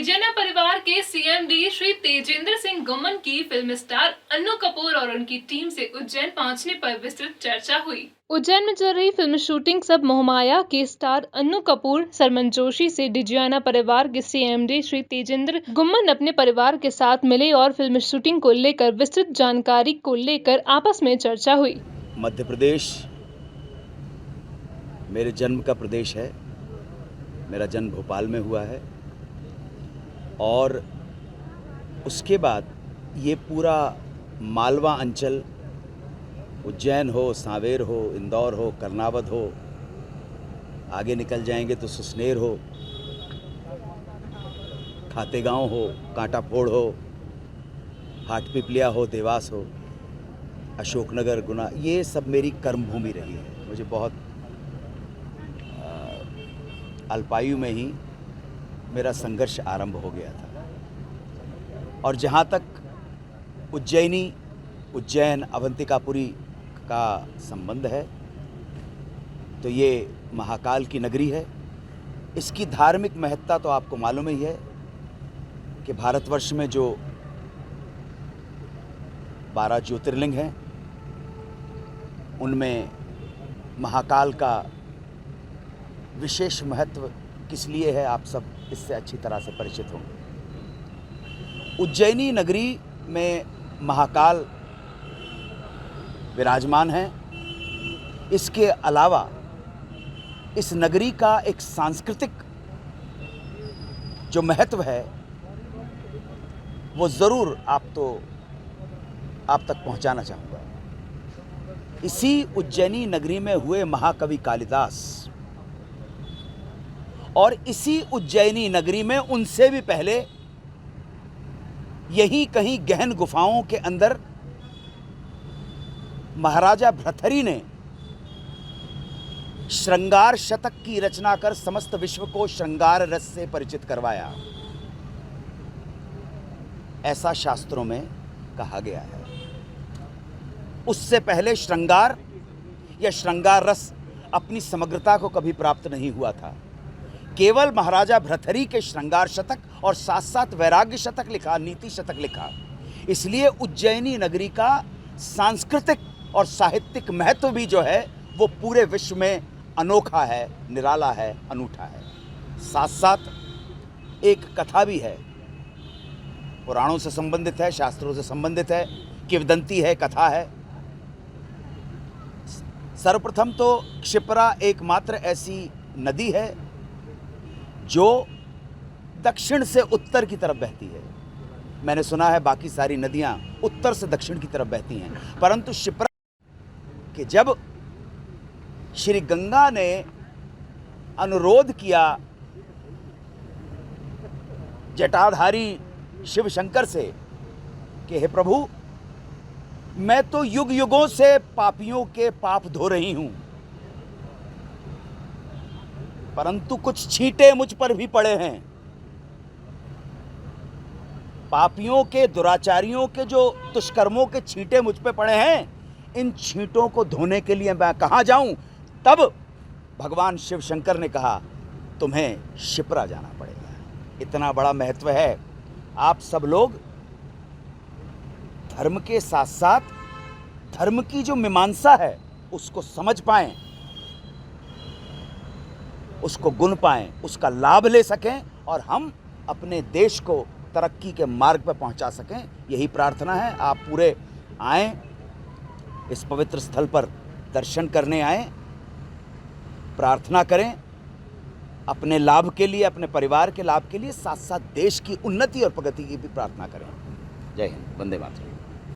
विजयना परिवार के सीएमडी श्री तेजेंद्र सिंह गुम्मन की फिल्म स्टार अन्नू कपूर और उनकी टीम से उज्जैन पहुंचने पर विस्तृत चर्चा हुई। उज्जैन में चल रही फिल्म शूटिंग सब मोहमाया के स्टार अन्नू कपूर, सरमन जोशी से विजयना परिवार के सीएमडी श्री तेजेंद्र गुम्मन अपने परिवार के साथ मिले और फिल्म शूटिंग को लेकर विस्तृत जानकारी को लेकर आपस में चर्चा हुई। मध्य प्रदेश मेरे जन्म का प्रदेश है। मेरा जन्म भोपाल में हुआ है और उसके बाद ये पूरा मालवा अंचल, उज्जैन हो, सांवेर हो, इंदौर हो, कर्नावत हो, आगे निकल जाएंगे तो सुसनेर हो, खातेगांव हो, कांटाफोड़ हो, हाटपिपलिया हो, देवास हो, अशोकनगर, गुना, ये सब मेरी कर्मभूमि रही है। मुझे बहुत अल्पायु में ही मेरा संघर्ष आरंभ हो गया था और जहाँ तक उज्जैन अवंतिकापुरी का संबंध है तो ये महाकाल की नगरी है। इसकी धार्मिक महत्ता तो आपको मालूम ही है कि भारतवर्ष में जो 12 ज्योतिर्लिंग हैं उनमें महाकाल का विशेष महत्व किस लिए है, आप सब इससे अच्छी तरह से परिचित होंगे। उज्जैनी नगरी में महाकाल विराजमान हैं। इसके अलावा इस नगरी का एक सांस्कृतिक जो महत्व है वो ज़रूर आप तक पहुंचाना चाहूँगा। इसी उज्जैनी नगरी में हुए महाकवि कालिदास और इसी उज्जैनी नगरी में उनसे भी पहले यहीं कहीं गहन गुफाओं के अंदर महाराजा भृथरी ने श्रृंगार शतक की रचना कर समस्त विश्व को श्रृंगार रस से परिचित करवाया, ऐसा शास्त्रों में कहा गया है। उससे पहले श्रृंगार या श्रृंगार रस अपनी समग्रता को कभी प्राप्त नहीं हुआ था। केवल महाराजा भृथरी के श्रृंगार शतक और साथ साथ वैराग्य शतक लिखा, नीति शतक लिखा। इसलिए उज्जैनी नगरी का सांस्कृतिक और साहित्यिक महत्व भी जो है वो पूरे विश्व में अनोखा है, निराला है, अनूठा है। साथ साथ एक कथा भी है, पुराणों से संबंधित है, शास्त्रों से संबंधित है, किंवदंती है, कथा है। सर्वप्रथम तो क्षिप्रा एकमात्र ऐसी नदी है जो दक्षिण से उत्तर की तरफ बहती है। मैंने सुना है बाकी सारी नदियां उत्तर से दक्षिण की तरफ बहती हैं, परंतु क्षिप्रा कि जब श्री गंगा ने अनुरोध किया जटाधारी शिव शंकर से कि हे प्रभु, मैं तो युग युगों से पापियों के पाप धो रही हूं, परंतु कुछ छींटे मुझ पर भी पड़े हैं। पापियों के, दुराचारियों के जो दुष्कर्मों के छींटे मुझ पे पड़े हैं, इन छींटों को धोने के लिए मैं कहाँ जाऊं? तब भगवान शिव शंकर ने कहा तुम्हें क्षिप्रा जाना पड़ेगा। इतना बड़ा महत्व है। आप सब लोग धर्म के साथ साथ धर्म की जो मीमांसा है उसको समझ पाएं, उसको गुण पाएं, उसका लाभ ले सकें और हम अपने देश को तरक्की के मार्ग पर पहुंचा सकें। यही प्रार्थना है। आप पूरे आएं, इस पवित्र स्थल पर दर्शन करने आएं, प्रार्थना करें अपने लाभ के लिए, अपने परिवार के लाभ के लिए, साथ साथ देश की उन्नति और प्रगति की भी प्रार्थना करें। जय हिंद, वंदे मातरम।